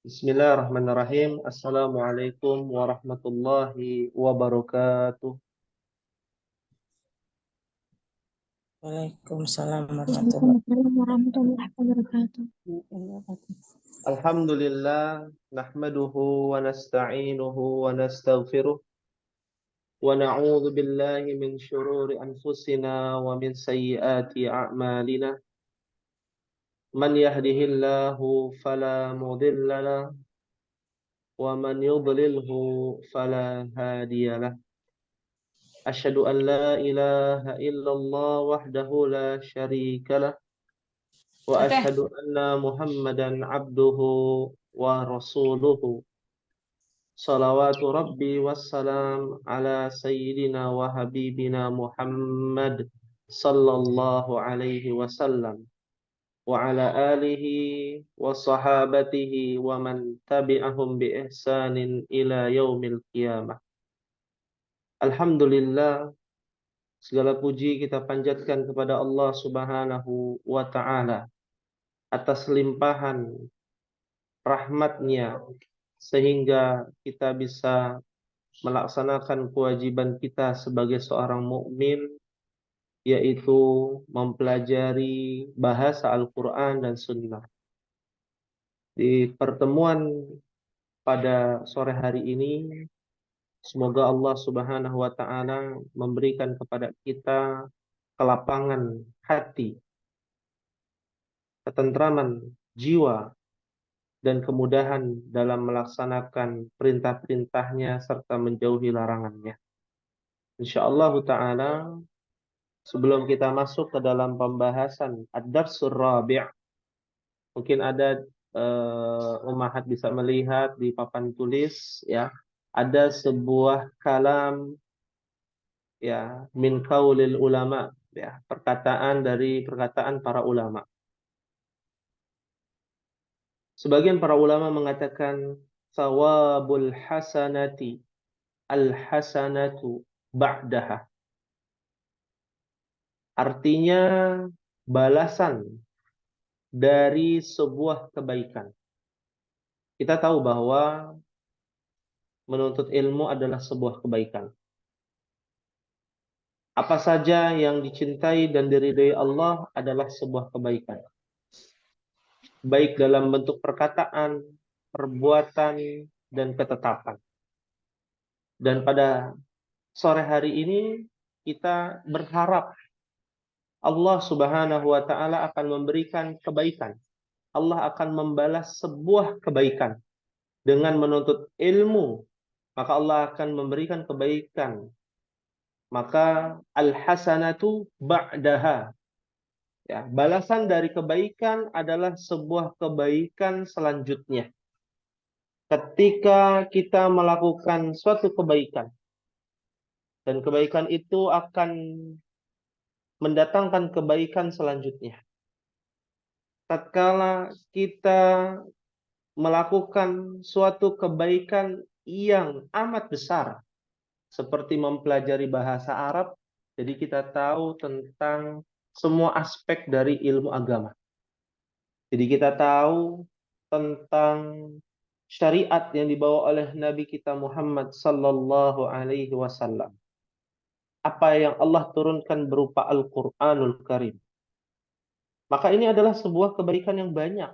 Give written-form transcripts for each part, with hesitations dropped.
Bismillahirrahmanirrahim. Assalamualaikum warahmatullahi wabarakatuh. Waalaikumsalam warahmatullahi Waalaikumsalam warahmatullahi wabarakatuh. wabarakatuh. Alhamdulillah, nahmaduhu wa nasta'inuhu wa nastaghfiruh wa na'udzu billahi min syururi anfusina wa min sayyiati a'malina. Man yahdihillahu fala mudilla lahu wa man yudlilhu fala hadiyalah. Asyhadu an la ilaha illallah wahdahu la syarika lah. Wa asyhadu anna Muhammadan abduhu wa rasuluhu. Salawatu rabbi wassalam ala sayyidina wa habibina Muhammad sallallahu alaihi wasallam wa ala alihi wa sahabatihi wa man tabi'ahum bi ihsanin ila yaumil qiyamah. Alhamdulillah, segala puji kita panjatkan kepada Allah Subhanahu wa taala atas limpahan rahmat-Nya sehingga kita bisa melaksanakan kewajiban kita sebagai seorang mukmin, yaitu mempelajari bahasa Al-Quran dan Sunnah. Di pertemuan pada sore hari ini, semoga Allah Subhanahu wa taala memberikan kepada kita kelapangan hati, ketentraman jiwa, dan kemudahan dalam melaksanakan perintah-perintahnya serta menjauhi larangannya. Insyaallah ta'ala, sebelum kita masuk ke dalam pembahasan Ad-Darsur Rabi', mungkin ada ummahat bisa melihat di papan tulis, ya, ada sebuah kalam, ya, min qaulil ulama, ya, perkataan dari perkataan para ulama. Sebagian para ulama mengatakan sawabul hasanati al-hasanatu ba'daha. Artinya balasan dari sebuah kebaikan. Kita tahu bahwa menuntut ilmu adalah sebuah kebaikan. Apa saja yang dicintai dan diridhai Allah adalah sebuah kebaikan. Baik dalam bentuk perkataan, perbuatan, dan ketetapan. Dan pada sore hari ini kita berharap Allah Subhanahu wa taala akan memberikan kebaikan. Allah akan membalas sebuah kebaikan dengan menuntut ilmu, maka Allah akan memberikan kebaikan. Maka al-hasanatu ba'daha. Ya, balasan dari kebaikan adalah sebuah kebaikan selanjutnya. Ketika kita melakukan suatu kebaikan, dan kebaikan itu akan mendatangkan kebaikan selanjutnya. Tatkala kita melakukan suatu kebaikan yang amat besar, seperti mempelajari bahasa Arab, jadi kita tahu tentang semua aspek dari ilmu agama. Jadi kita tahu tentang syariat yang dibawa oleh Nabi kita Muhammad sallallahu alaihi wasallam. Apa yang Allah turunkan berupa Al-Qur'anul Karim. Maka ini adalah sebuah kebaikan yang banyak.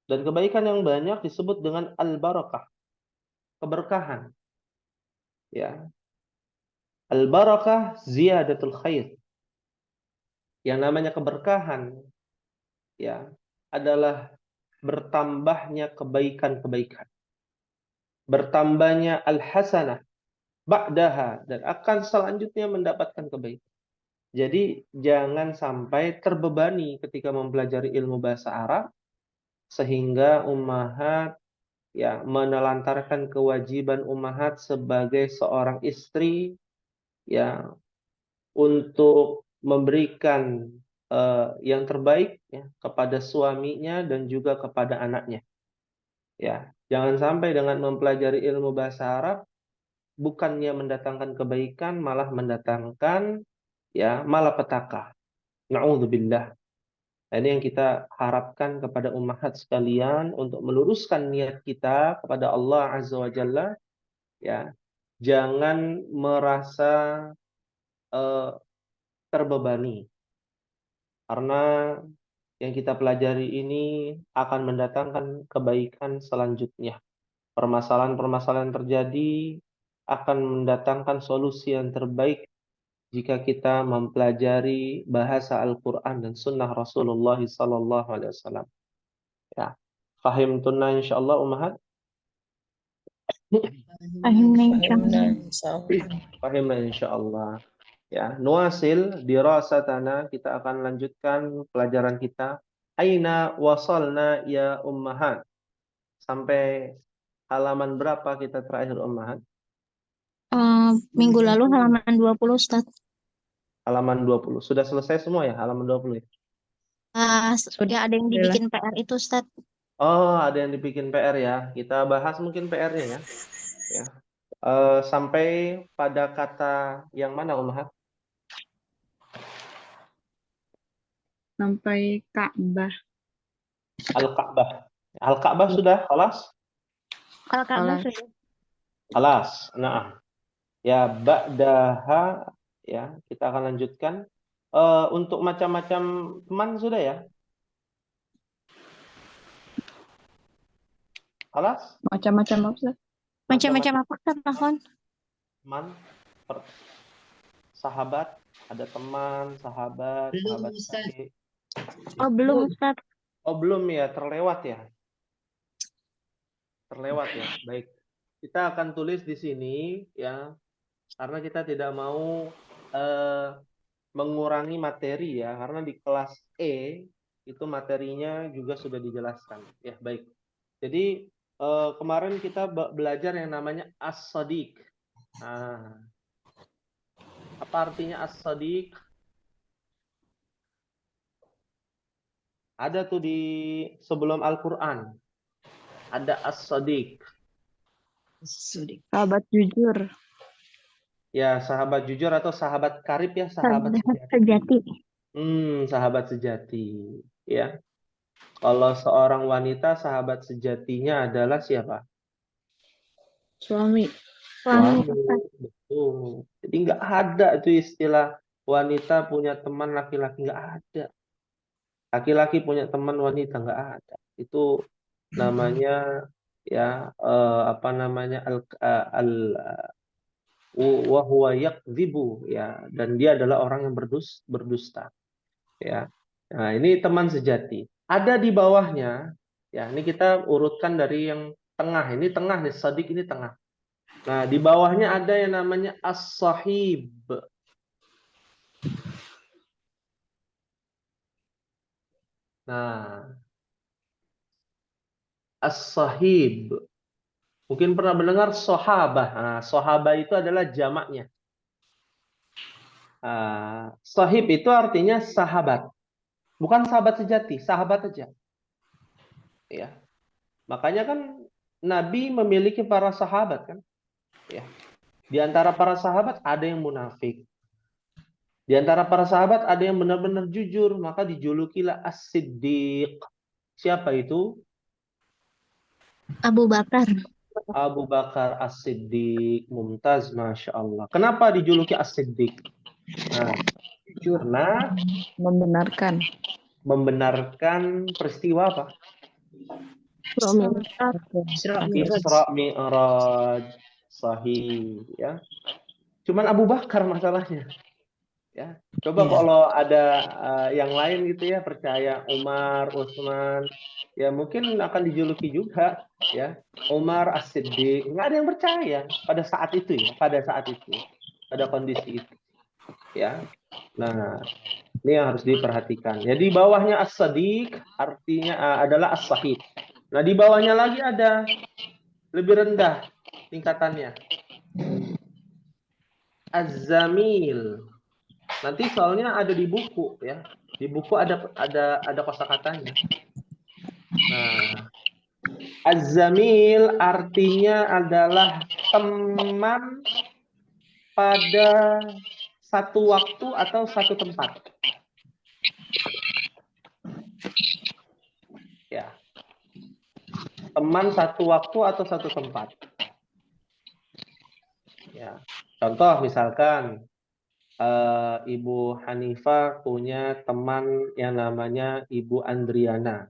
Dan kebaikan yang banyak disebut dengan al-barakah, keberkahan. Ya. Al-barakah ziyadatul khair. Yang namanya keberkahan, ya, adalah bertambahnya kebaikan-kebaikan. Bertambahnya al-hasanah ba'daha, dan akan selanjutnya mendapatkan kebaikan. Jadi jangan sampai terbebani ketika mempelajari ilmu bahasa Arab sehingga ummahat, ya, menelantarkan kewajiban ummahat sebagai seorang istri, ya, untuk memberikan yang terbaik, ya, kepada suaminya dan juga kepada anaknya. Ya, jangan sampai dengan mempelajari ilmu bahasa Arab bukannya mendatangkan kebaikan, malah mendatangkan, ya, malapetaka. Na'udzubillah. Nah, ini yang kita harapkan kepada ummahat sekalian untuk meluruskan niat kita kepada Allah Azza wa Jalla, ya. Jangan merasa eh, terbebani karena yang kita pelajari ini akan mendatangkan kebaikan selanjutnya. Permasalahan-permasalahan yang terjadi akan mendatangkan solusi yang terbaik jika kita mempelajari bahasa Al-Quran dan Sunnah Rasulullah Sallallahu Alaihi Wasallam. Ya, fahim tunna insyaallah umahat. Fahimna Fahimna insyaallah. insyaallah. Fahim insyaallah. Ya, nuasil dirasatana, kita akan lanjutkan pelajaran kita. Aina wasalna ya ummahat. Sampai halaman berapa kita terakhir ummahat? Minggu lalu halaman 20, Ustaz. Halaman 20. Sudah selesai semua ya halaman 20 ya? Sudah ada yang dibikin PR itu, Ustaz. Oh, ada yang dibikin PR ya. Kita bahas mungkin PR-nya ya. Ya. Sampai pada kata yang mana ummahat? Sampai Ka'bah. Al-Ka'bah. Al-Ka'bah sudah kelas? Al-Ka'bah Kelas. sudah. Kelas. Nah, ya ba'daha ya, kita akan lanjutkan. Untuk macam-macam teman sudah ya? Kelas? Macam-macam apa, Ustaz? Macam-macam apa, Ustaz? Mohon. Teman, sahabat, ada teman, sahabat, sahabat baik. Oh, belum, Ustaz. Oh, belum ya, terlewat ya. Terlewat ya. Baik. Kita akan tulis di sini ya, karena kita tidak mau mengurangi materi ya, karena di kelas E itu materinya juga sudah dijelaskan. Ya, baik. Jadi kemarin kita belajar yang namanya as-sadiq. Nah, apa artinya as-sadiq? Ada tuh di sebelum Al-Quran. Ada as-sadiq. Sahabat jujur. Ya, sahabat jujur atau sahabat karib ya, sahabat Sahabat sejati. sejati. Sahabat sejati. Ya. Kalau seorang wanita, sahabat sejatinya adalah siapa? Suami. Suami, Suami. Ustaz. Betul. Jadi nggak ada itu istilah wanita punya teman laki-laki, nggak ada. Laki-laki punya teman wanita, nggak ada. Itu namanya ya apa namanya al wa huwa yakdzibu ya, dan dia adalah orang yang berdusta ya. Nah, ini teman sejati. Ada di bawahnya ya, ini kita urutkan dari yang tengah. Ini tengah nih, sadiq ini tengah. Nah, di bawahnya ada yang namanya as-sahib. Nah, as-sahib. Mungkin pernah mendengar sahabah. Nah, sahabah itu adalah jamaknya. Sahib itu artinya sahabat. Bukan sahabat sejati, sahabat aja. Ya. Makanya kan Nabi memiliki para sahabat kan? Ya. Di antara para sahabat ada yang munafik. Di antara para sahabat ada yang benar-benar jujur, maka dijulukilah As-Siddiq. Siapa itu? Abu Bakar. Abu Bakar As-Siddiq. Mumtaz, Masya Allah. Kenapa dijuluki As-Siddiq? Nah, karena Membenarkan. membenarkan peristiwa apa? Isra Mi'raj. Sahih ya. Cuman Abu Bakar masalahnya. Ya. Coba kalau ada yang lain gitu ya, percaya Umar, Utsman, ya mungkin akan dijuluki juga ya. Umar As-Siddiq, nggak ada yang percaya pada saat itu ya, pada saat itu, pada kondisi itu ya. Nah, ini yang harus diperhatikan. Jadi bawahnya As-Sadiq artinya adalah As-Sahih. Nah, di bawahnya lagi ada lebih rendah tingkatannya. Az-Zamil. Nanti soalnya ada di buku ya. Di buku ada kosakatanya. Nah, Az-Zamil artinya adalah teman pada satu waktu atau satu tempat. Teman satu waktu atau satu tempat. Ya. Contoh misalkan Ibu Hanifah punya teman yang namanya Ibu Andriana.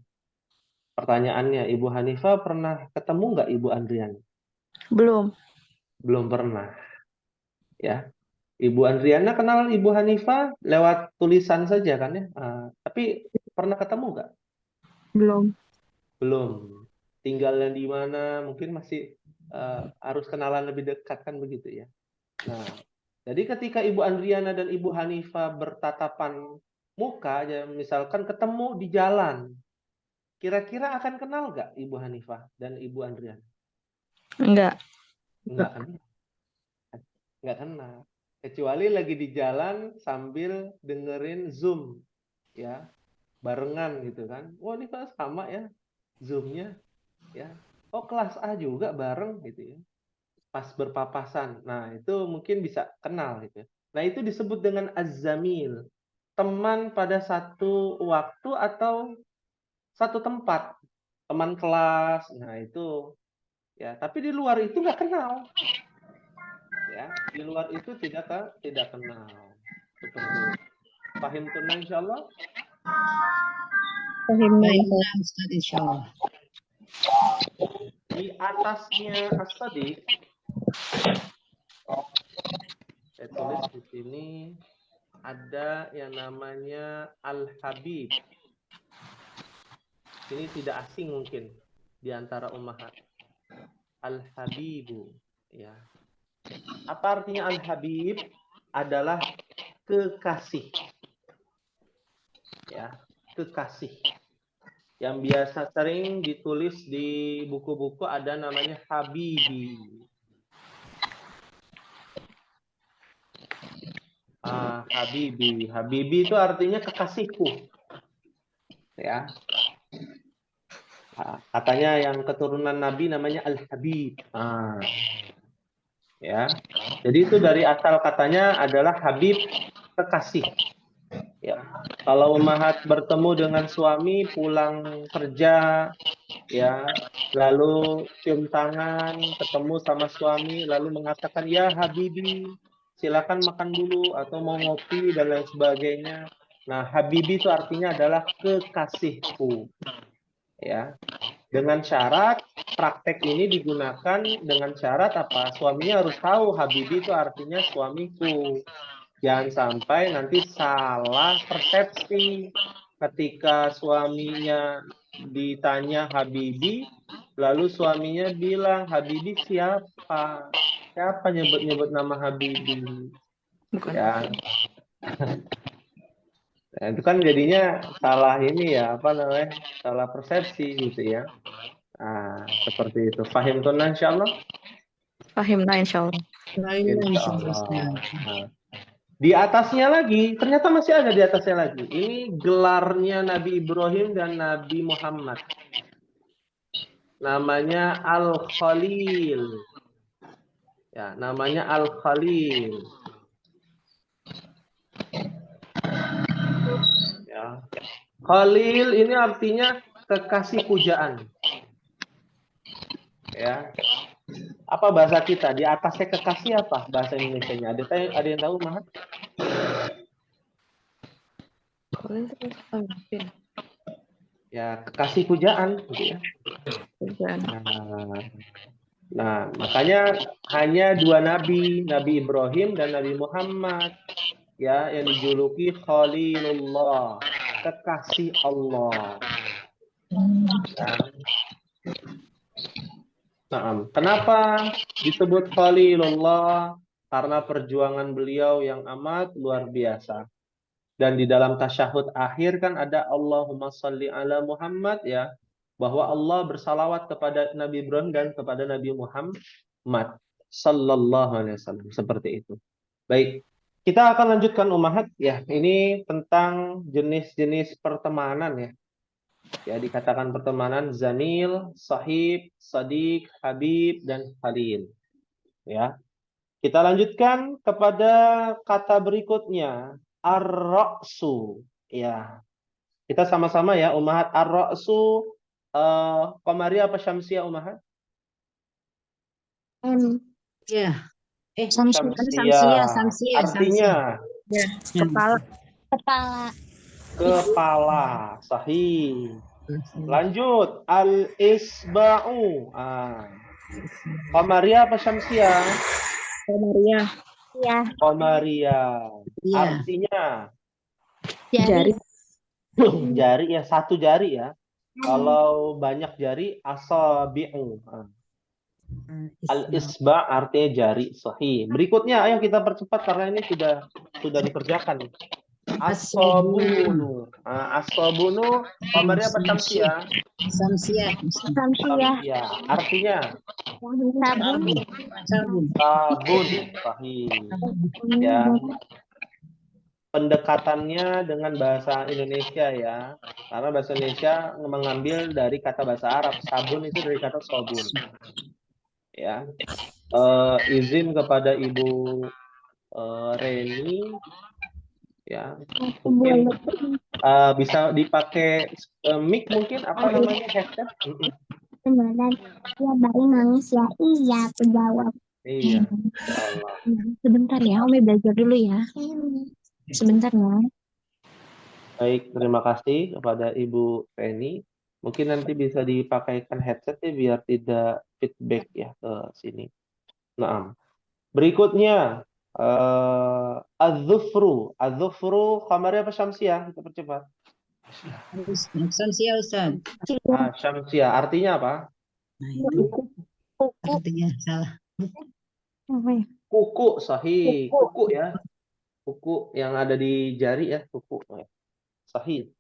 Pertanyaannya, Ibu Hanifah pernah ketemu nggak Ibu Andriana? Belum. Belum pernah. Ya, Ibu Andriana kenal Ibu Hanifah lewat tulisan saja kan ya. Tapi pernah ketemu nggak? Belum. Belum. Tinggalnya di mana? Mungkin masih harus kenalan lebih dekat kan begitu ya. Nah, jadi ketika Ibu Andriana dan Ibu Hanifah bertatapan muka, ya misalkan ketemu di jalan, kira-kira akan kenal nggak Ibu Hanifah dan Ibu Andriana? Enggak. Nggak kenal. Nggak kenal. Kecuali lagi di jalan sambil dengerin Zoom, ya, barengan gitu kan. Wah, ini kok sama ya Zoom-nya, ya. Oh, kelas A juga bareng gitu ya. Pas berpapasan. Nah, itu mungkin bisa kenal gitu ya. Nah, itu disebut dengan az-zamil. Teman pada satu waktu atau satu tempat. Teman kelas. Nah, itu ya, tapi di luar itu nggak kenal. Ya, di luar itu tidak kenal. Seperti itu. Paham tunai insyaallah? Fahim Baik, Ustaz. Ustaz, insya Allah. Di atasnya as-sadiq, saya tulis di sini ada yang namanya Al-Habib. Ini tidak asing mungkin di antara ummahat. Al-Habibu, ya. Apa artinya Al-Habib? Adalah kekasih. Ya, kekasih. Yang biasa sering ditulis di buku-buku ada namanya Habibi. Habibi. Habibi itu artinya kekasihku. Ya. Katanya yang keturunan Nabi namanya Al-Habib. Ya. Jadi itu dari asal katanya adalah Habib, kekasih. Ya. Kalau ummahat bertemu dengan suami pulang kerja, ya, lalu cium tangan, ketemu sama suami, lalu mengatakan, ya Habibi, silakan makan dulu atau mau ngopi dan lain sebagainya. Nah, Habibi itu artinya adalah kekasihku. Ya. Dengan syarat praktek ini digunakan dengan syarat apa? Suaminya harus tahu Habibi itu artinya suamiku. Jangan sampai nanti salah persepsi ketika suaminya ditanya Habibi, lalu suaminya bilang Habibi siapa? Siapa nyebut-nyebut nama Habibi? Bukan. Ya. Nah, itu kan jadinya salah ini ya, apa namanya? Salah persepsi gitu ya. Seperti itu. Fahim tunna insyaallah? Fahim insya Allah. Baik, insya Allah, Insyaallah. Ustaz. Di atasnya lagi, ternyata masih ada di atasnya lagi. Ini gelarnya Nabi Ibrahim dan Nabi Muhammad. Namanya Al-Khalil. Ya, namanya Al-Khalil. Ya. Khalil ini artinya kekasih pujaan. Ya. Apa bahasa kita? Di atasnya kekasih apa bahasa Indonesianya? Ada yang tahu, Mahat? Ya, kekasih pujaan gitu ya. Nah, makanya hanya dua nabi, Nabi Ibrahim dan Nabi Muhammad, ya, yang dijuluki Khalilullah, kekasih Allah. Nah, kenapa disebut Khalilullah? Karena perjuangan beliau yang amat luar biasa. Dan di dalam tasyahud akhir kan ada Allahumma sholli ala Muhammad, ya, bahwa Allah bersalawat kepada Nabi Ibrahim dan kepada Nabi Muhammad sallallahu alaihi wasallam, seperti itu. Baik, kita akan lanjutkan ummahat ya. Ini tentang jenis-jenis pertemanan ya. Ya, dikatakan pertemanan zamil, sahib, sadiq, habib, dan khalil. Ya. Kita lanjutkan kepada kata berikutnya, ar-ra'su. Ya. Kita sama-sama ya, ummahat ar-ra'su Qamariyah apa Syamsiyah Umahat? Ya. Syamsiyah. Syamsiyah. Samsia. Artinya Ya, kepala. Kepala. kepala. Sahih. Lanjut. Al-isba'u. Qamariyah apa Syamsiyah? Komariah. Ya, Qamariyah. Iya. Artinya jari. jari ya, satu jari ya. Kalau banyak jari asabi'u. Al-isba' artinya jari. Sahih. Berikutnya ayo kita percepat karena ini sudah dikerjakan. As-sabunu. As-sabunu Qamariyah apa Syamsiyah? Samsia. Syamsiyah. Ya, artinya Sabun. Sabun. sabun. Sahih. Ya, pendekatannya dengan bahasa Indonesia ya. Karena bahasa Indonesia mengambil dari kata bahasa Arab. Sabun itu dari kata sabun. Ya. Izin kepada Ibu Reni ya. Mungkin bisa dipakai mic mungkin apa namanya headset? Beneran. Ya, baru nangis ya. Iya, aku jawab. Iya. Allah. Sebentar ya, Umi belajar dulu ya. Sebentar ya. Baik, terima kasih kepada Ibu Reni. Mungkin nanti bisa dipakaikan headset ya biar tidak feedback ya ke sini. Nah, berikutnya az-zufru. Az-zufru Qamariyah apa Syamsiyah? Kita percepat. Samsia Ustaz. Syamsiyah. Artinya apa? Nah, itu Kuku. artinya salah. Kuku, sahih. Kuku ya. Kuku yang ada di jari ya, kuku. Sahih.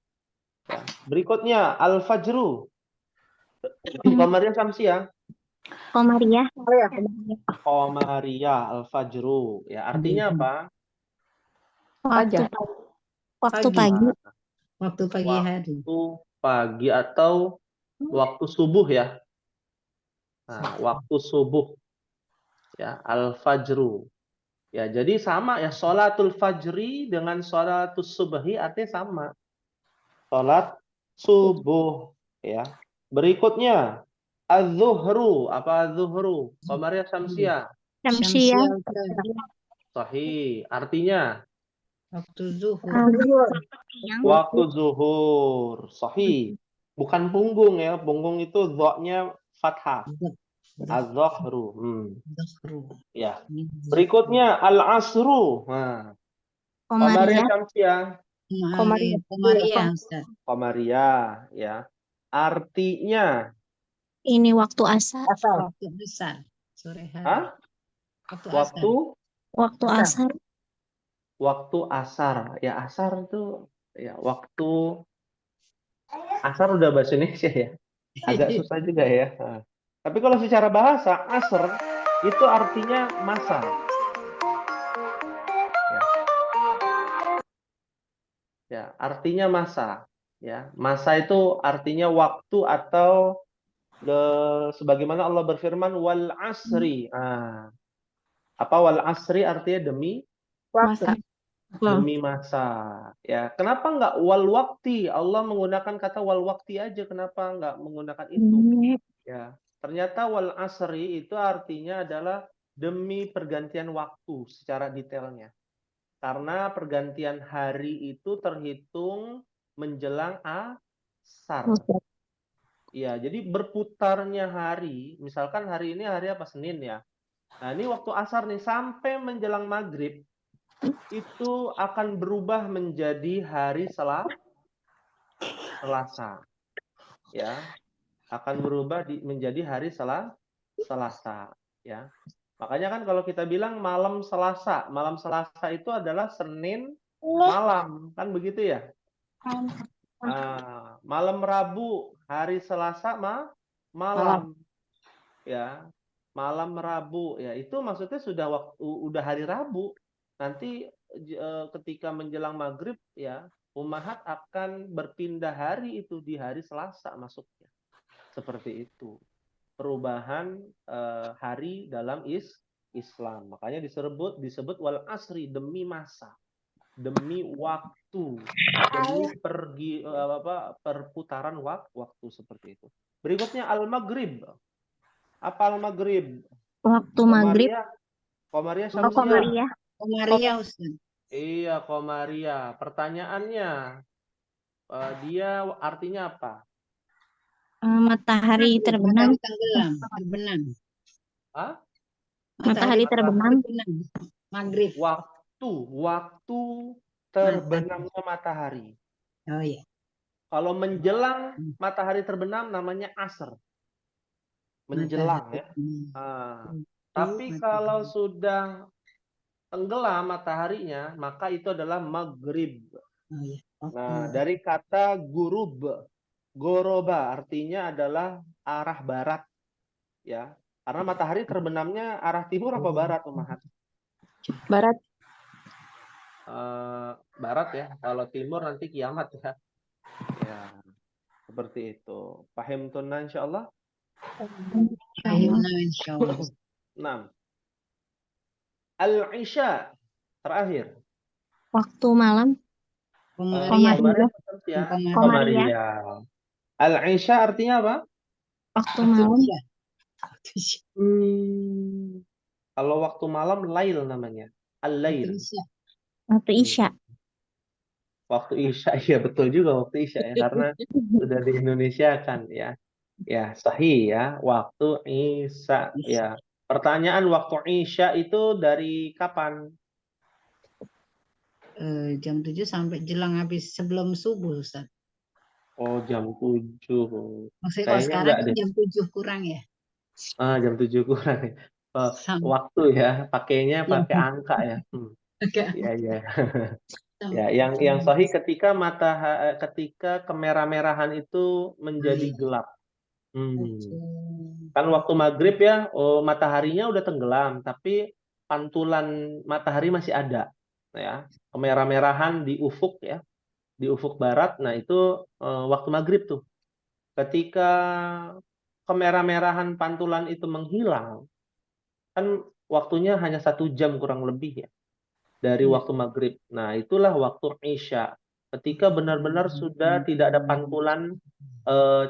Ya. Berikutnya al-fajru. Qamariyah Syamsiyah. Komariah. Qamariyah al-fajru. Ya, artinya apa? Waktu Fajar. pagi. Waktu Pagi. pagi. Waktu pagi hari. Waktu pagi atau waktu subuh ya. Nah, waktu subuh. Ya, al-fajru. Ya, jadi sama ya, sholatul fajri dengan sholatus subhi artinya sama. Sholat subuh ya. Berikutnya az-zuhru, apa az-zuhru? Qamariyah Syamsiyah. Syamsiyah. Ustaz. Sahih. Artinya Waktu zuhur. Yang waktu zuhur. Sahih. Bukan punggung ya. Punggung itu dha-nya fathah. Az-zuhru. Zuhru. Ya. Berikutnya al-asru. Nah, Qamariyah Komariah. Syamsiyah. Komariah Ustaz. Qamariyah ya. Artinya Ini waktu asar. Waktu besar. Sore hari. Hah? Waktu Waktu Waktu asar. waktu asar. Ya, asar itu ya waktu asar udah bahasa Indonesia ya. Agak susah juga ya. Nah. Tapi kalau secara bahasa asar itu artinya masa. Ya. Ya, artinya masa. Ya, masa itu artinya waktu atau sebagaimana Allah berfirman wal asri. Apa wal asri artinya Masa. demi masa. Ya, kenapa nggak wal wakti? Allah menggunakan kata wal wakti aja. Kenapa nggak menggunakan itu? Ya, ternyata wal asri itu artinya adalah demi pergantian waktu secara detailnya. Karena pergantian hari itu terhitung menjelang asar. Ya, jadi berputarnya hari, misalkan hari ini hari apa? Senin ya. Nah, ini waktu asar nih sampai menjelang maghrib itu akan berubah menjadi hari Selasa. Ya, akan berubah menjadi hari Selasa. Ya, makanya kan kalau kita bilang malam Selasa itu adalah Senin malam, kan begitu ya? Malam Rabu, hari Selasa malam. Ya, malam Rabu ya itu maksudnya udah hari Rabu. Nanti ketika menjelang maghrib ya Ummahat akan berpindah hari itu di hari Selasa masuknya. Seperti itu. Perubahan hari dalam Islam. Makanya disebut wal asri demi masa. demi waktu, demi perputaran waktu seperti itu. Berikutnya al-maghrib. Apa al-maghrib? Waktu maghrib. Komaria Oh, Syamsiah. Komariah. Komaria Ustaz. Iya, Komaria. Pertanyaannya, dia artinya apa? Matahari terbenam. Terbenam. Hah? Matahari terbenam. Maghrib. Waktu terbenamnya matahari. Oh iya. Kalau menjelang matahari terbenam namanya asar. Menjelang ya. Tapi kalau sudah tenggelam mataharinya, maka itu adalah maghrib. Oh iya. Nah, dari kata gurub, goroba artinya adalah arah barat, ya. Karena matahari terbenamnya arah timur apa barat, Umahat? Barat. Barat ya. Kalau timur nanti kiamat ya. Ya, seperti itu. Paham tunna insyaallah? Fahimna insyaallah. 6. Al-Isya terakhir. Waktu malam. Komaria. Al-Isya artinya apa? Waktu malam. Kalau waktu malam lail namanya. Al-lail. Waktu Isya. Waktu Isya, iya betul juga waktu Isya ya, karena sudah di Indonesia kan ya. Ya, sahih ya, waktu Isya ya. Pertanyaan waktu Isya itu dari kapan? Jam 7 sampai jelang habis sebelum subuh, Ustaz. Oh, jam 7. Maksudnya kalau Kayaknya sekarang enggak deh. jam 7 kurang ya? Jam 7 kurang. Waktu ya, pakainya pakai angka ya. Iya, iya. Ya, yang sahih ketika ketika kemerah-merahan itu menjadi gelap. Kan waktu maghrib ya, mataharinya udah tenggelam, tapi pantulan matahari masih ada, ya. Kemerah-merahan di ufuk ya, di ufuk barat. Nah itu waktu maghrib tuh. Ketika kemerah-merahan pantulan itu menghilang, kan waktunya hanya 1 jam kurang lebih ya dari waktu maghrib. Nah, itulah waktu Isya. Ketika benar-benar sudah tidak ada pantulan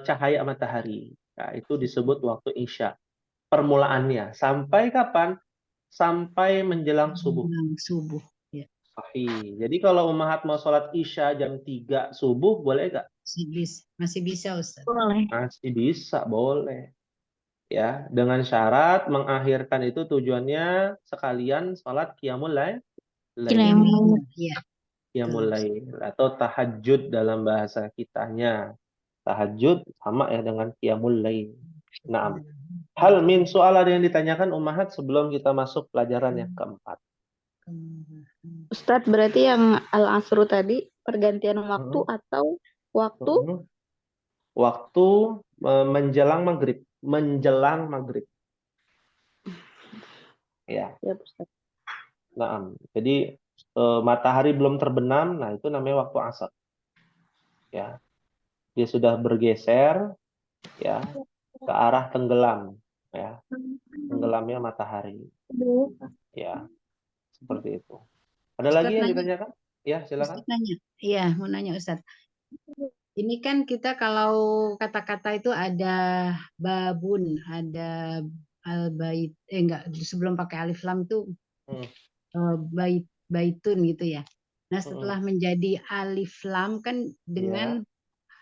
cahaya matahari. Nah, itu disebut waktu Isya. Permulaannya. Sampai kapan? Sampai menjelang subuh. Subuh. Ya. Sahih. Jadi kalau Ummahat mau sholat Isya jam 3 subuh, boleh nggak? Masih bisa, Ustaz. Boleh. Masih bisa, boleh. Ya, dengan syarat mengakhirkan itu tujuannya sekalian sholat qiyamul lail. Qiyamul lail atau tahajud dalam bahasa kitanya. Tahajud sama ya dengan qiyamul lail. Naam. Hal min soal ada yang ditanyakan Ummahat sebelum kita masuk pelajaran yang keempat. Ustadz, berarti yang al-asru tadi pergantian waktu atau waktu? Waktu menjelang maghrib. Menjelang maghrib. Ya. Ya, Ustadz. Naam. Jadi matahari belum terbenam, nah itu namanya waktu asar. Ya. Dia sudah bergeser ya ke arah tenggelam ya. Tenggelamnya matahari. Ya. Seperti itu. Ada lagi yang ditanyakan? Ya, silakan. Iya, mau nanya Ustaz. Ini kan kita kalau kata-kata itu ada babun, ada al-bait, enggak, sebelum pakai alif lam itu baitun gitu ya. Nah, setelah menjadi alif lam kan dengan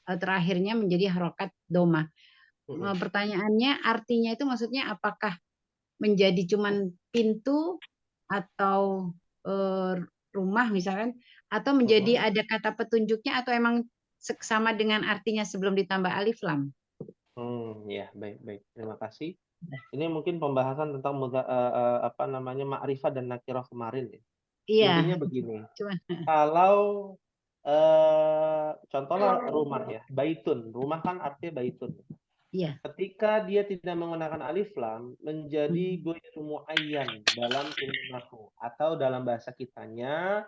terakhirnya menjadi harokat doma. Pertanyaannya artinya itu maksudnya apakah menjadi cuman pintu atau rumah misalkan, atau menjadi ada kata petunjuknya, atau emang sama dengan artinya sebelum ditambah alif lam? Ya, baik. Terima kasih. Ini mungkin pembahasan tentang apa namanya ma'rifah dan nakirah kemarin ya. Iya. Intinya begini. Kalau contohnya rumah ya, baitun. Rumah kan artinya baitun. Iya. Ketika dia tidak menggunakan alif lam, menjadi ghairu muayyan dalam ilmu nahwu atau dalam bahasa kitanya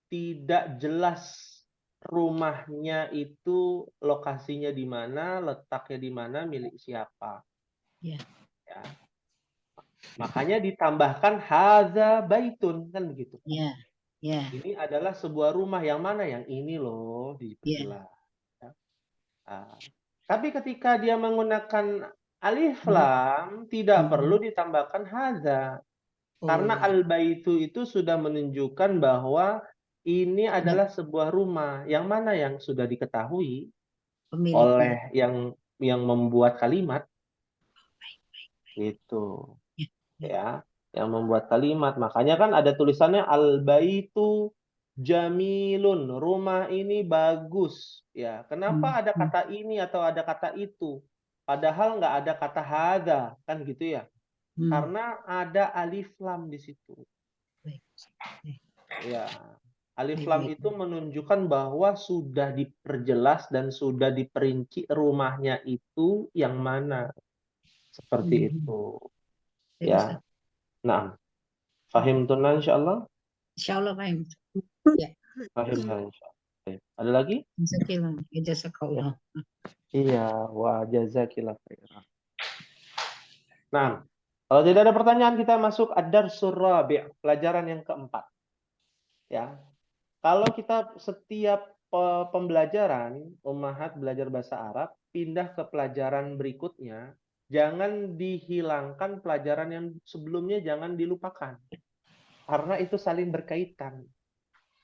tidak jelas rumahnya itu lokasinya di mana, letaknya di mana, milik siapa. Ya. Makanya ditambahkan hadza baitun kan begitu. Ya. Ya, Ini adalah sebuah rumah yang mana? Yang ini loh, ya. diperjelas. Ya. Ah. Tapi ketika dia menggunakan alif lam, tidak perlu ditambahkan hadza. Karena Oh, al-baitu itu sudah menunjukkan bahwa ini adalah sebuah rumah. Yang mana yang sudah diketahui pemiliknya. oleh yang membuat kalimat itu. Ya, yang membuat kalimat. Makanya kan ada tulisannya al-baitu jamilun, rumah ini bagus. Ya, kenapa ada kata ini atau ada kata itu? Padahal nggak ada kata hada, kan gitu ya? Karena ada alif lam di situ. Baik. Ya, alif Baik, lam baik. itu menunjukkan bahwa sudah diperjelas dan sudah diperinci rumahnya itu yang mana. Seperti itu. Baik, Ya. Ustaz. Nah, fahim tunan insyaallah. Insya Allah paham. Ya, Fahim insyaallah. Ada lagi? jazakallah. Jazakallah. Iya, wa jazakillah khairan. Nah, kalau tidak ada pertanyaan kita masuk ad-darsul rabi', pelajaran yang keempat. Ya. Kalau kita setiap pembelajaran ummahat belajar bahasa Arab pindah ke pelajaran berikutnya, jangan dihilangkan pelajaran yang sebelumnya, jangan dilupakan. Karena itu saling berkaitan.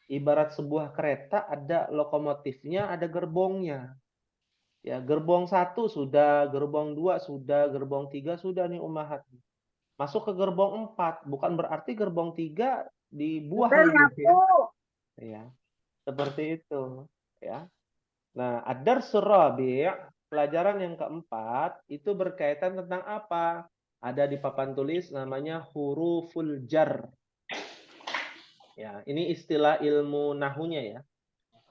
Ibarat sebuah kereta ada lokomotifnya, ada gerbongnya. Ya, gerbong 1 sudah, gerbong 2 sudah, gerbong 3 sudah nih ummahat. Masuk ke gerbong 4, bukan berarti gerbong 3 dibuang gitu ya. Ya, seperti itu, ya. Nah, ad-darsul rabi', pelajaran yang keempat itu berkaitan tentang apa? Ada di papan tulis namanya huruful jar. Ya, ini istilah ilmu nahunya ya.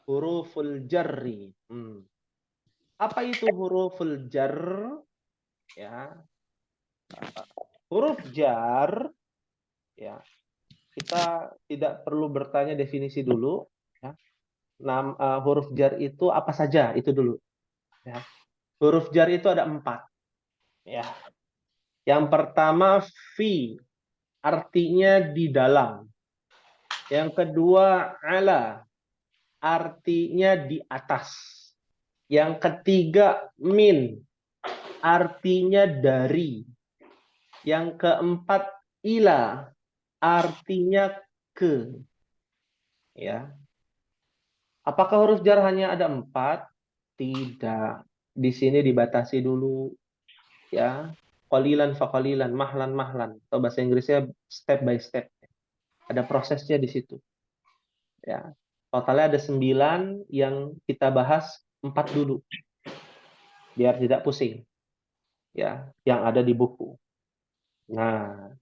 Huruful jarri. Apa itu huruful jar? Ya, huruf jar, ya, kita tidak perlu bertanya definisi dulu. Ya. Huruf jar itu apa saja? Itu dulu. Ya. Huruf jar itu ada 4. Ya. Yang pertama fi, artinya di dalam. Yang kedua ala, artinya di atas. Yang ketiga min, artinya dari. Yang keempat ila, artinya ke. Ya. Apakah huruf jar hanya ada 4? Tidak. Di sini dibatasi dulu. Ya. Qalilan fa qalilan, mahlan mahlan. Atau bahasa Inggrisnya step by step. Ada prosesnya di situ. Ya. Totalnya ada 9, yang kita bahas 4 dulu. Biar tidak pusing. Ya, yang ada di buku. Nah,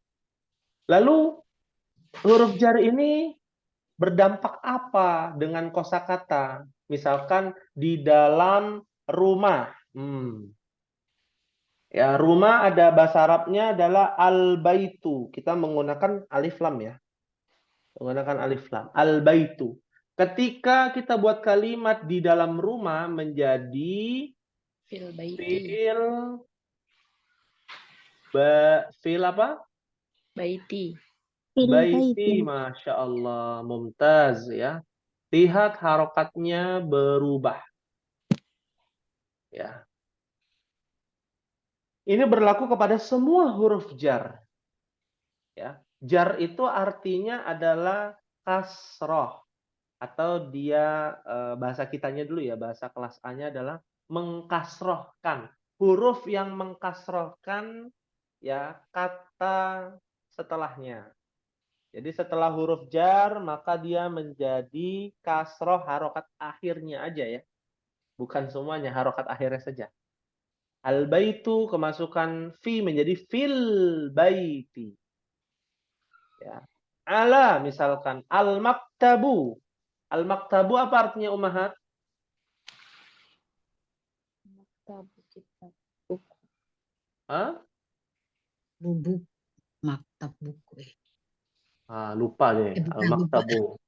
lalu huruf jar ini berdampak apa dengan kosakata? Misalkan di dalam rumah. Ya, rumah ada bahasa Arabnya adalah al-baitu. Kita menggunakan alif lam ya. Menggunakan alif lam. Al-baitu. Ketika kita buat kalimat di dalam rumah menjadi Fil baiti. fil apa? Baiti. Baiti, Masya Allah, mumtaz ya. Lihat harokatnya berubah. Ya. Ini berlaku kepada semua huruf jar. Ya. Jar itu artinya adalah kasroh. Atau dia, bahasa kitanya dulu ya, bahasa kelas A-nya adalah mengkasrohkan. Huruf yang mengkasrohkan ya kata setelahnya. Jadi setelah huruf jar, maka dia menjadi kasroh harokat akhirnya aja ya. Bukan semuanya, harokat akhirnya saja. Al-baitu kemasukan fi menjadi fil baiti. Ya. Ala misalkan al-maktabu. Al-maktabu apa artinya ummahat? Maktabu kitab buku. Hah? Bubuk maktab buku. Lupa deh. Bukan, lupa. Al-maktabu.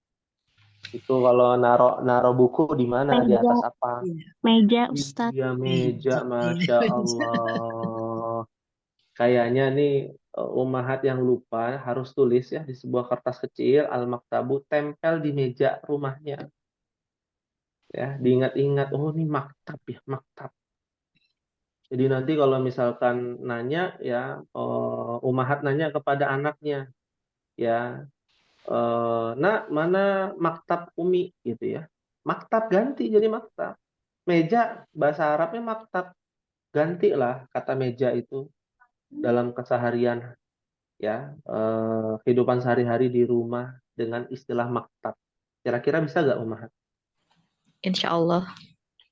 Itu kalau naro buku di mana? Di atas apa? Meja, Ustadz. Iya, meja, Masya Allah. Kayaknya nih Ummahat yang lupa harus tulis ya di sebuah kertas kecil al-maktabu, tempel di meja rumahnya. Ya, diingat-ingat, oh ini maktab ya, maktab. Jadi nanti kalau misalkan nanya ya, ummahat nanya kepada anaknya, ya, nak mana maktab Umi gitu ya. Maktab ganti jadi maktab. Meja bahasa Arabnya maktab. Gantilah kata meja itu dalam keseharian ya, kehidupan sehari-hari di rumah dengan istilah maktab. Kira-kira bisa nggak ummahat? Insya Allah.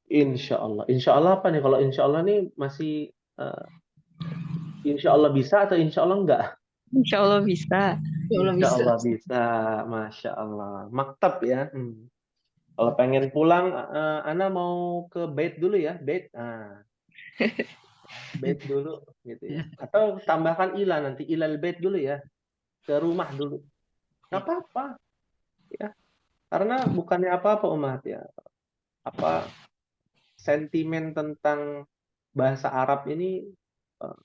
Insya Allah. Insya Allah apa nih? Kalau insya Allah nih masih insya Allah bisa atau insya Allah enggak? Insya Allah bisa. Kalau Insya bisa. Allah bisa. Masya Allah. Maktab ya. Kalau pengen pulang, Ana mau ke bait dulu ya. Bait. Nah, bait dulu gitu ya. Atau tambahkan ila nanti. Ilal bait dulu ya. Ke rumah dulu. Nggak apa-apa. Ya. Karena bukannya apa-apa umat ya. Apa sentimen tentang bahasa Arab ini eh,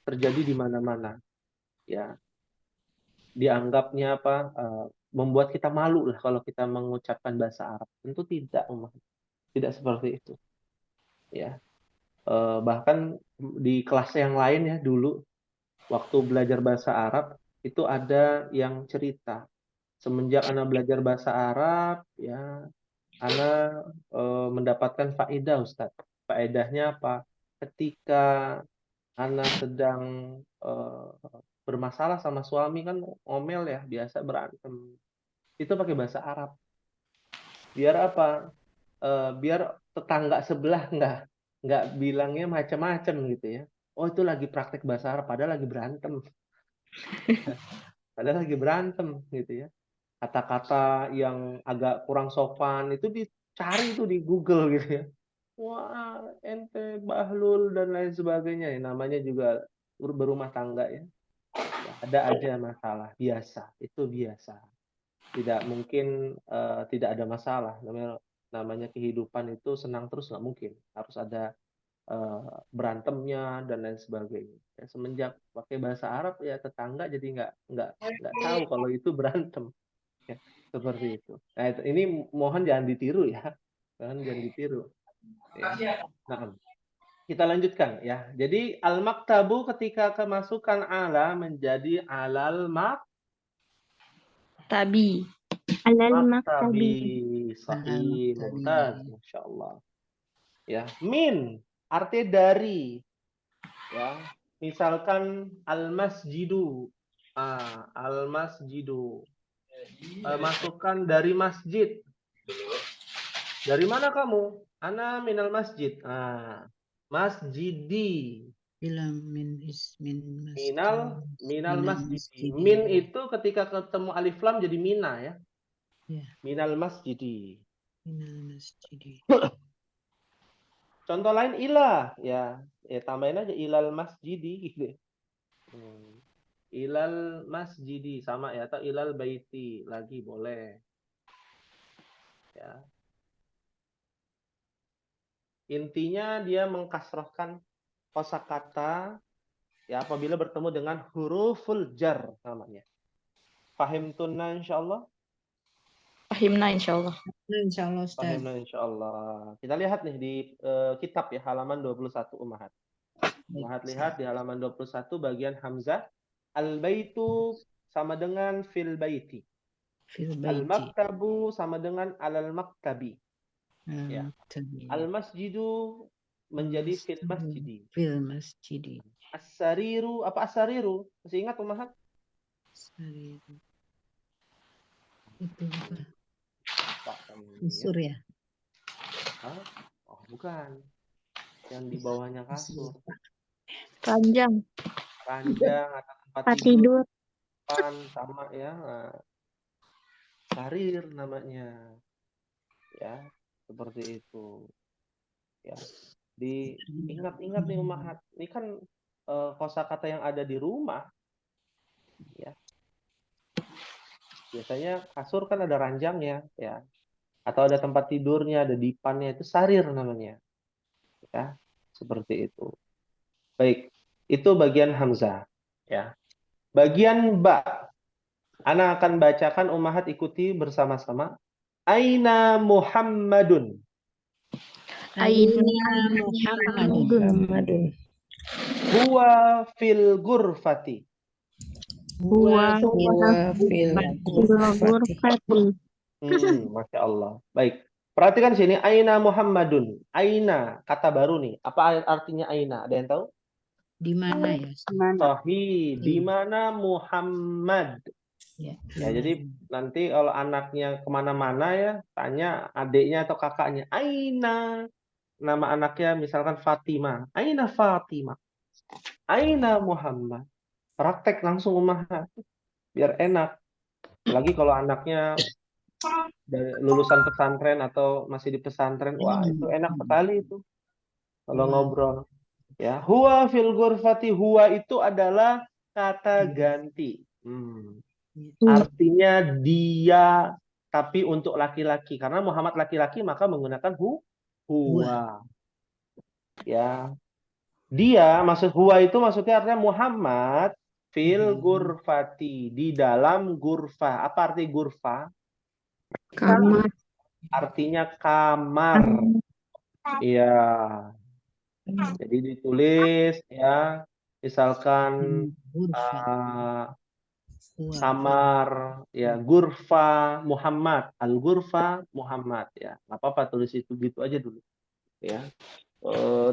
terjadi di mana-mana. Ya. Dianggapnya apa? Membuat kita malu lah kalau kita mengucapkan bahasa Arab. Tentu tidak, umat. Tidak seperti itu. Ya. Bahkan di kelas yang lain ya dulu waktu belajar bahasa Arab itu ada yang cerita semenjak Ana belajar bahasa Arab ya Ana mendapatkan faedah Ustaz. Faedahnya apa? Ketika Ana sedang eh, bermasalah sama suami kan ngomel ya biasa berantem itu pakai bahasa Arab biar apa? Biar tetangga sebelah nggak bilangnya macam-macam gitu ya. Oh itu lagi praktek bahasa Arab, padahal lagi berantem gitu ya. Kata-kata yang agak kurang sopan itu dicari tuh di Google gitu ya. Wah ente bahlul dan lain sebagainya. Ya, namanya juga berumah tangga ya. Ya, ada aja masalah biasa, itu biasa. Tidak mungkin tidak ada masalah. Namanya kehidupan itu senang terus nggak mungkin. Harus ada berantemnya dan lain sebagainya. Ya, semenjak pakai bahasa Arab ya tetangga jadi nggak tahu kalau itu berantem. Ya, seperti itu. Nah ini mohon jangan ditiru ya. Mohon jangan ditiru. Ya. Nah, kita lanjutkan ya. Jadi al-maktabu ketika kemasukan ala menjadi alal Tabi. Alal maktabi. maktabi. Sahih, Al-maktabi. mumtaz, masya Allah. Ya, min arti dari ya. Misalkan al-masjidu. Al-masjidu. Masukkan dari masjid. Dari mana kamu? Ana minal masjid. Masjidi. Bilang min ismin Minal masjidi. masjid. Min itu ketika ketemu alif lam jadi mina ya. Ya, Minal masjidi. minal masjid. Contoh lain ilah ya. Ya tambahin aja ilal masjidi gitu. Ilal masjidi sama ya atau ilal baiti lagi boleh. Ya. Intinya dia mengkasrohkan kosakata ya apabila bertemu dengan huruful jar namanya. Fahim tunna insyaallah. Fahimna insya Allah. Insya Allah Ustaz. Fahimna insyaallah. Kita lihat nih di kitab ya halaman 21 Ummahat. Ummahat lihat di halaman 21 bagian hamzah al-baitu sama dengan fil baiti. Fil baiti. Al-maktabu sama dengan alal maktabi. Ya. Al-maktabi. Al-masjidu menjadi fil masjidi. Fil masjidi. As-sariru, apa as-sariru? Masih ingat Ummahat? Sariru. Itu apa? Pak, Kasur ya? Hah? Oh, bukan. Yang di bawahnya kasur. Ranjang. Ranjang atau tempat Tempat tidur. tidur. Depan sama ya. Nah, sarir namanya. Ya, seperti itu. Ya. Diingat-ingat nih Ummahat. Ini kan kosakata yang ada di rumah. Ya. Biasanya kasur kan ada ranjangnya, ya. Atau ada tempat tidurnya, ada dipannya, itu sarir namanya. Ya, seperti itu. Baik, itu bagian hamzah, ya. Bagian ba. Ana akan bacakan, ummahat ikuti bersama-sama. Aina Muhammadun. Aina Muhammadun. Muhammadun. Huwa fil ghurfati. Huwa Fil Ghurfati. Masya Allah. Baik. Perhatikan sini. Aina Muhammadun. Aina. Kata baru nih. Apa artinya aina? Ada yang tahu? Di mana ya? Sahih. Di mana Muhammad? Ya, Ya, jadi nanti kalau anaknya kemana-mana ya, tanya adiknya atau kakaknya. Aina. Nama anaknya misalkan Fatima. Aina Fatima. Aina Muhammad. Praktek langsung ummahat. Biar enak. Lagi kalau anaknya dari lulusan pesantren atau masih di pesantren, wah itu enak sekali itu kalau ngobrol. Ya, huwa fil ghurfati, huwa itu adalah kata ganti. Artinya dia, tapi untuk laki-laki. Karena Muhammad laki-laki maka menggunakan huwa. Ya. Dia maksud huwa itu maksudnya artinya Muhammad fil ghurfati, di dalam ghurfah. Apa arti ghurfah? Kamar. Artinya kamar. Iya. Jadi ditulis ya, misalkan kamar ya, ghurfa Muhammad, al-ghurfa Muhammad ya. Nggak apa-apa tulis itu gitu aja dulu ya.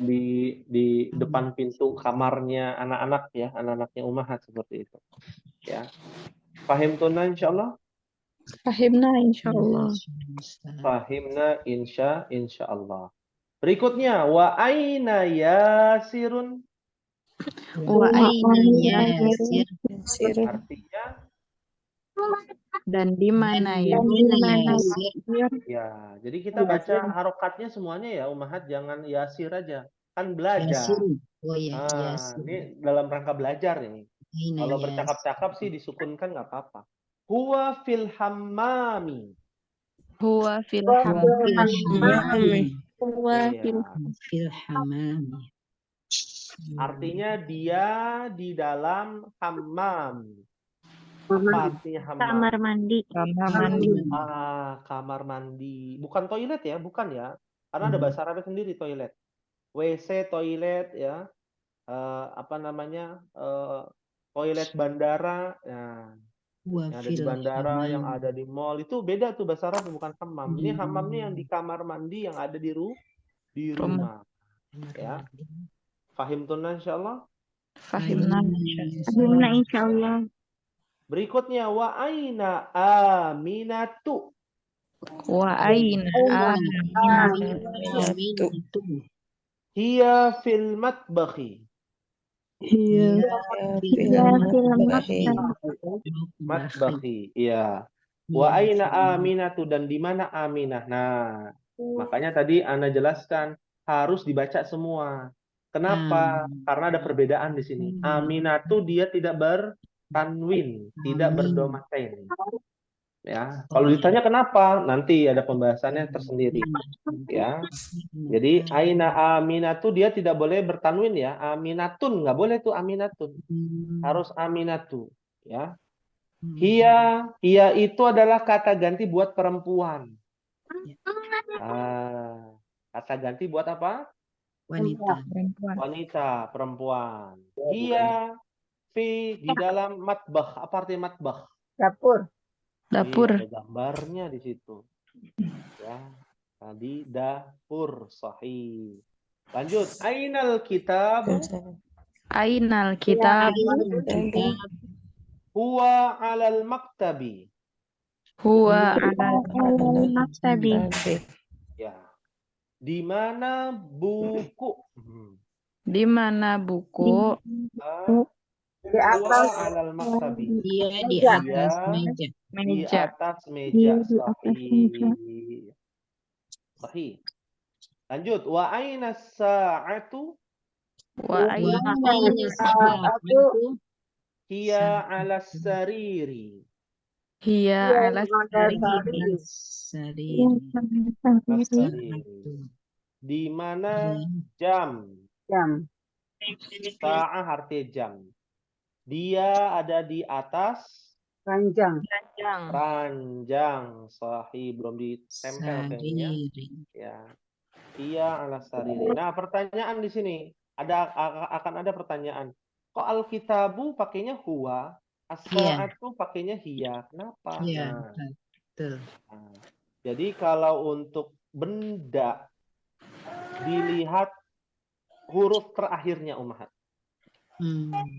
Di depan pintu kamarnya anak-anak ya, anak-anaknya ummahat seperti itu ya. Fahim tunna insyaallah? Fahimna insyaallah. Fahimna insyaallah. Berikutnya wa aina yasirun. Wa aina yasir. Artinya Dan di mana ya? Yasir. ya, jadi kita baca harokatnya semuanya ya ummahat, jangan yasir aja. Kan belajar. Yasir. Oh ya, Ini yasir. dalam rangka belajar ini. Aina Kalau yasir. bercakap-cakap sih disukunkan nggak apa-apa. Huwa fil hammami. Huwa fil Hamami. Iya. Fil hamami. Artinya dia di dalam hammam. Apa artinya hammam? Kamar mandi. Kamar mandi. Bukan toilet ya, bukan ya. Karena ada bahasa Arab sendiri toilet. WC, toilet ya. Apa namanya? Toilet bandara. Nah, yang ada di bandara, yang ada di mall itu beda tuh bahasa Arab, bukan hammam. Ini hammam nih yang di kamar mandi yang ada di rumah. Ya. Fahim tunna insyaallah? Fahimna insyaallah. Berikutnya wa aina aminatu. Wa aina Aminatu. Hiya fil matbakhi. Matbakhi. Iya. Wa aina aminatu, dan di mana Aminah. Nah, makanya tadi Ana jelaskan harus dibaca semua. Kenapa? Karena ada perbedaan di sini. Aminatu dia tidak bertanwin, tidak berdomain. Ya, kalau ditanya kenapa, nanti ada pembahasannya tersendiri. Ya, jadi aina aminatu dia tidak boleh bertanwin ya. Aminatun nggak boleh tuh aminatun, harus aminatu. Ya, hiya itu adalah kata ganti buat perempuan. Kata ganti buat apa? Wanita, perempuan. Hiya di dalam matbakh. Apa arti matbakh? Dapur. Iya, ada gambarnya di situ. Ya, tadi dapur, sahih. Lanjut, ainal kitab. Ainal kitab. Huwa alal maktabi. Huwa alal maktabi. Ya. Di mana buku? Di mana buku? Di atas alal maktabi. Dia di atas meja. Di atas meja. Sahih. Sahih. Lanjut. Wa aina sa'atu? Wa aina sa'atu? Hiya ala sariri. Hiya ala sariri. Di mana jam? Sa'ah artinya jam. Dia ada di atas Ranjang. ranjang. Sahih, belum ditempel kayaknya. Sariri. Ya. Ia ala sariri. Nah, pertanyaan di sini akan ada pertanyaan. Kok Alkitabu pakainya huwa, Iya, as-sa'atu pakainya hiya. Kenapa? iya, Nah, betul. jadi kalau untuk benda dilihat huruf terakhirnya Ummahat.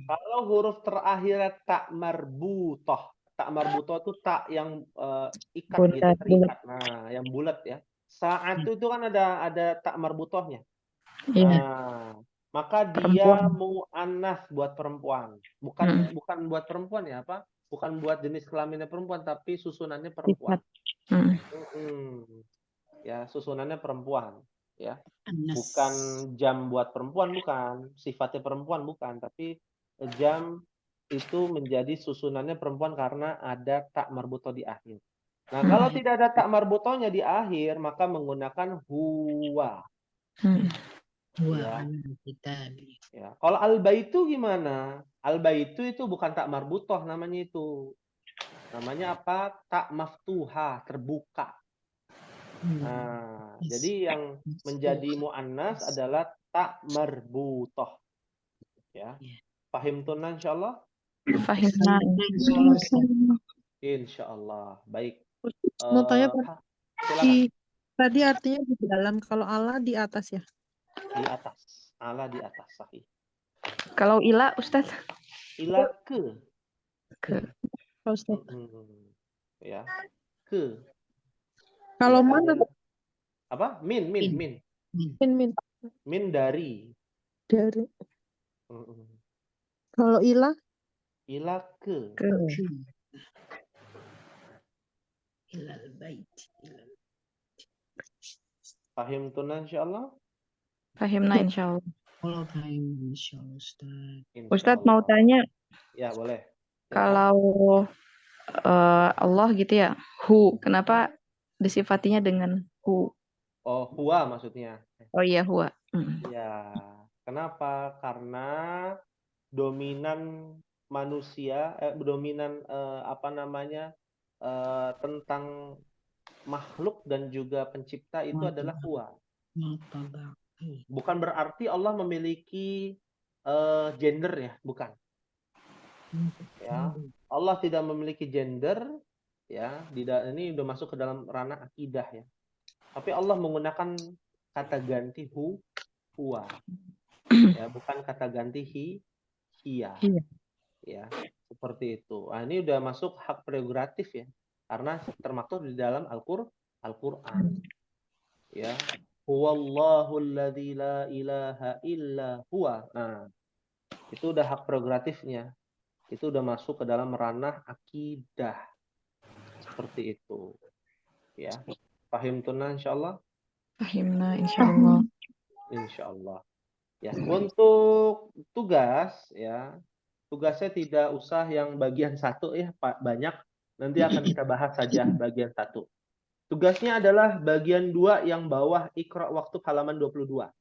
Kalau huruf terakhirnya tak marbutoh. Tak marbutoh itu tak yang ikat gitu, Bulat, terikat. Nah, yang bulat ya. Saat itu kan ada tak marbutohnya. Iya, Nah, maka dia perempuan. mu'annas buat perempuan. Bukan buat perempuan ya, apa? Bukan buat jenis kelaminnya perempuan, tapi susunannya perempuan. Sifat. Mm. Ya, susunannya perempuan, ya. Anas. Bukan jam buat perempuan, bukan. Sifatnya perempuan, bukan. Tapi jam itu menjadi susunannya perempuan karena ada tak marbutoh di akhir. Nah, kalau tidak ada tak marbutohnya di akhir, maka menggunakan huwa. Wah, Ya. kita. Ya. Kalau al-baitu gimana? Al-baitu itu bukan tak marbutoh namanya itu. Namanya apa? Tak maftuha, terbuka. Nah, jadi yang menjadi mu'annas adalah tak marbutoh. Ya. Pahim tunan insyaallah? Fahimna. Insyaallah. Baik. Mau tanya Silakan. tadi artinya di dalam, kalau Allah di atas ya? Di atas. Allah di atas, sahih. Kalau ila, Ustaz? Ila ke. Pak Ustaz. Ya. Ke. Kalau Ya, mana? apa? Min. Min dari. Dari. Kalau ilah? Ila ke. Ilal bait. Pahim tunan insyaallah? Fahimna insyaallah. Kalau paham insyaallah Ustaz. Ustaz mau tanya, Ya, boleh. kalau Allah gitu ya, kenapa disifatinya dengan hu? Oh, huwa maksudnya. Oh iya, huwa. Ya, kenapa? Karena dominan manusia, dominan tentang makhluk dan juga pencipta itu adalah huwa. Bukan berarti Allah memiliki gender ya, bukan. Ya, Allah tidak memiliki gender, ya. Ini udah masuk ke dalam ranah akidah ya. Tapi Allah menggunakan kata ganti huwa. Ya, bukan kata ganti hiya. Ya, seperti itu. Nah, ini udah masuk hak prerogatif ya. Karena termaktub di dalam Al-Qur'an. Ya. Huwallahu alladzi la ilaha illa huwa. Nah, itu udah hak prerogatifnya. Itu udah masuk ke dalam ranah akidah. Seperti itu. Ya. Pahim tunan insyaallah? Fahimna insyaallah. Insyaallah. Ya, untuk tugas ya. Tugasnya tidak usah yang bagian satu ya, Pak, banyak. Nanti akan kita bahas saja bagian satu. Tugasnya adalah bagian 2 yang bawah Iqra waktu halaman 22.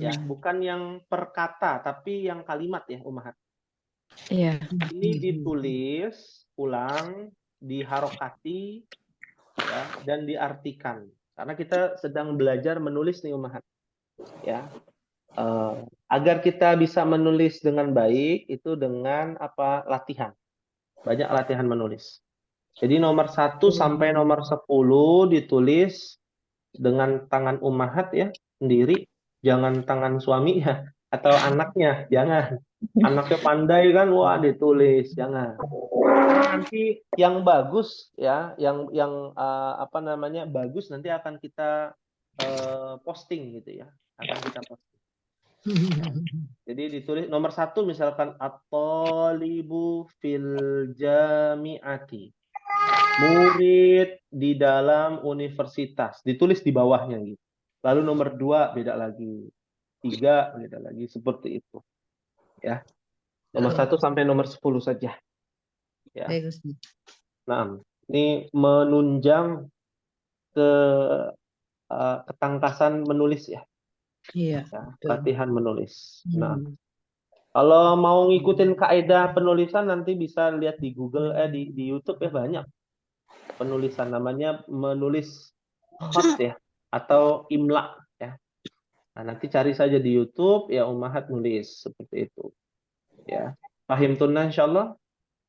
Ya, bukan yang per kata tapi yang kalimat ya, Ummahat. Iya. Ini ditulis ulang, diharokati ya, dan diartikan. Karena kita sedang belajar menulis nih, Ummahat. Ya. Agar kita bisa menulis dengan baik itu dengan latihan. Banyak latihan menulis. Jadi nomor 1 sampai nomor 10 ditulis dengan tangan Ummahat ya, sendiri, jangan tangan suaminya atau anaknya, jangan. Anaknya pandai kan, wah ditulis, jangan. Nanti yang bagus ya, yang bagus nanti akan kita posting gitu ya, akan kita posting. Jadi ditulis nomor 1 misalkan at-thalibu fil jami'ati. Murid di dalam universitas, ditulis di bawahnya gitu. Lalu nomor 2 beda lagi. 3 beda lagi, seperti itu. Ya. Nomor 1 sampai nomor 10 saja. Ya. Nah, ini menunjang ke ketangkasan menulis ya. Iya. Ya, latihan menulis. Nah, Kalau mau ngikutin kaidah penulisan nanti bisa lihat di Google di YouTube ya, banyak penulisan namanya menulis khat ya atau imla ya. Nah, nanti cari saja di YouTube ya Ummahat nulis seperti itu ya. Fahim tunna insyaallah.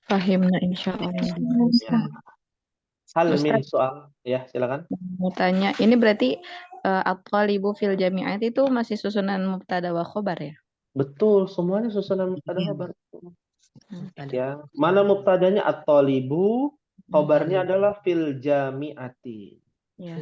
Fahimna insyaallah. Ya. Hal min Ustaz, soal ya, silakan. mau tanya, ini berarti at-thalibu fil jami'at itu masih susunan mubtada wa khobar ya? Betul, semuanya susunan mubtada Iya, khabar. mubtada. Ya, mana mubtadanya at-thalibu, khabarnya adalah fil jami'ati. Ya.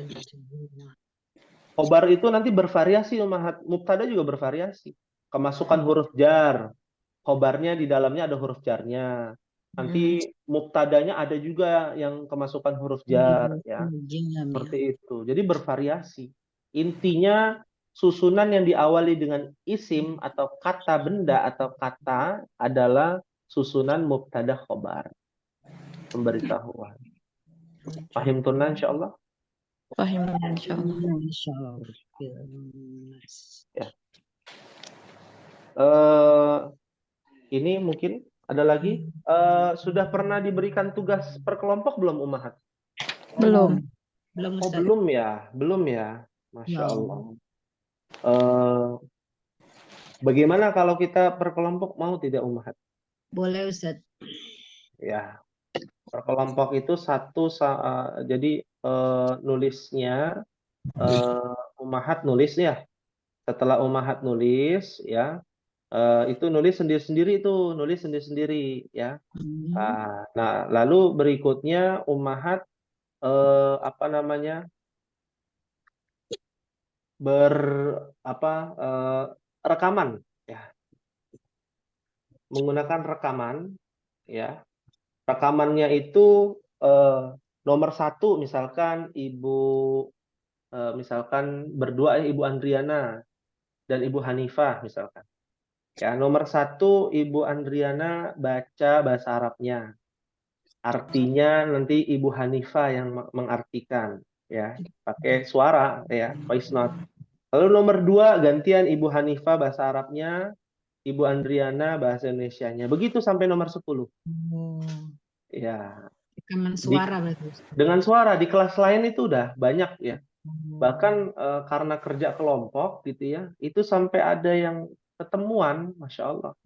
Khobar itu nanti bervariasi, mubtada juga bervariasi. Kemasukan huruf jar, khobarnya di dalamnya ada huruf jarnya. Nanti mubtadanya ada juga yang kemasukan huruf jar ya. Seperti itu. Jadi bervariasi. Intinya susunan yang diawali dengan isim atau kata benda atau kata adalah susunan mubtada khobar. Pemberitahuan. Pahim tunna insyaallah. Fahimna insyaallah. Ya. Ini mungkin ada lagi. Sudah pernah diberikan tugas per kelompok belum Ummahat? Belum. Belum, Oh, Ustaz. belum ya. Masya Allah. Bagaimana kalau kita per kelompok, mau tidak Ummahat? Boleh, Ustaz. Ya, per kelompok itu jadi nulisnya Ummahat nulis ya. Setelah Ummahat nulis ya, itu nulis sendiri-sendiri ya. Nah, lalu berikutnya Ummahat apa namanya? Rekaman ya, menggunakan rekaman ya. Rekamannya itu nomor 1 misalkan misalkan berdua Ibu Andriana dan Ibu Hanifah misalkan ya. Nomor 1 Ibu Andriana baca bahasa Arabnya, artinya nanti Ibu Hanifah yang mengartikan ya, pakai suara ya, voice note. Lalu nomor 2 gantian Ibu Hanifah bahasa Arabnya, Ibu Andriana bahasa Indonesianya. Begitu sampai nomor 10. Ya. Rekaman suara berarti. Dengan suara di kelas lain itu udah banyak ya. Bahkan karena kerja kelompok gitu ya, itu sampai ada yang ketemuan, Masya Allah.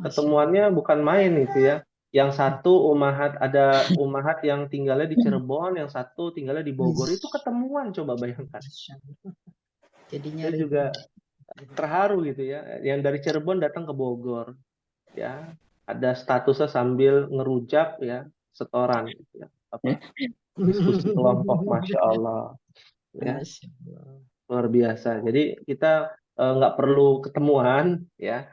Ketemuannya bukan main itu ya. Yang satu ada Ummahat yang tinggalnya di Cirebon, yang satu tinggalnya di Bogor. Itu ketemuan, coba bayangkan. Jadinya Saya juga terharu gitu ya. Yang dari Cirebon datang ke Bogor. Ya, ada statusnya sambil ngerujak ya, setoran gitu ya. Diskusi kelompok, Masya Allah. Ya, luar biasa. Jadi kita nggak perlu ketemuan ya,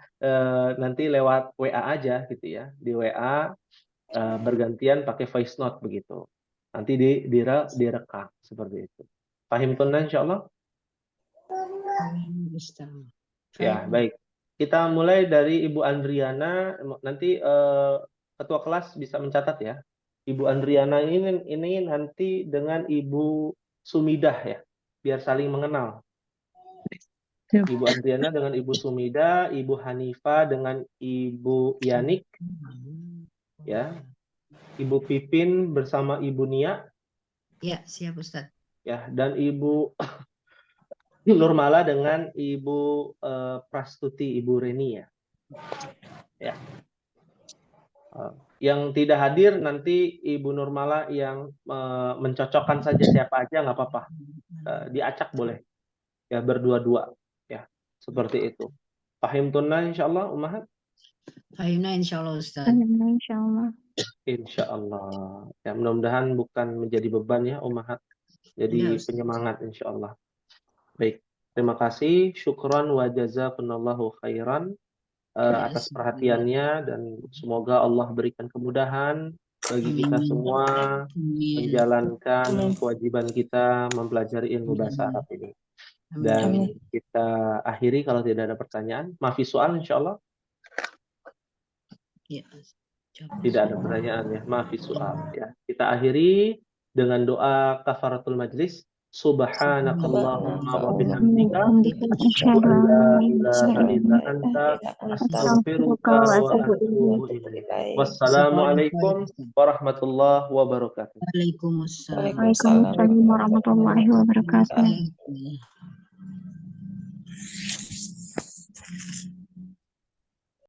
nanti lewat WA aja gitu ya. Di WA bergantian pakai voice note begitu. Nanti direkam seperti itu. Pahim tunna insya Allah? Ya, baik. Kita mulai dari Ibu Andriana. Nanti ketua kelas bisa mencatat ya. Ibu Andriana ini nanti dengan Ibu Sumidah ya, biar saling mengenal. Ibu Andriana dengan Ibu Sumida, Ibu Hanifah dengan Ibu Yanik, ya, Ibu Pipin bersama Ibu Nia, ya siap Ustaz. Ya, dan Ibu Nurmala dengan Ibu Prastuti, Ibu Reni ya. Ya. Yang tidak hadir nanti Ibu Nurmala yang mencocokkan saja siapa aja nggak apa-apa, diacak boleh ya, berdua-dua ya, seperti itu. Pahim tunna insyaallah Ummahat? Pahimna insyaallah Ustaz. Insyaallah. Insyaallah ya, mudah-mudahan bukan menjadi beban ya Ummahat, jadi Ya, penyemangat insyaallah. Baik, terima kasih, syukran wa jazakumullahu khairan atas perhatiannya, dan semoga Allah berikan kemudahan bagi kita semua menjalankan kewajiban kita mempelajari ilmu bahasa Arab ini. Dan kita akhiri kalau tidak ada pertanyaan. Maafi soal insyaallah. Ya. Tidak ada pertanyaan ya, maafi soal ya. Kita akhiri dengan doa kafaratul majlis. Subhanakallahumma wa bihamdika Bihamdika asyhadu asyhadu an an la la ilaha ilaha illa illa anta anta astaghfiruka astaghfiruka wa wa atubu atubu ilaik. ilaik. Wassalamualaikum warahmatullahi wabarakatuh. Waalaikumsalam. Waalaikumsalam warahmatullahi wabarakatuh. Waalaikumsalam.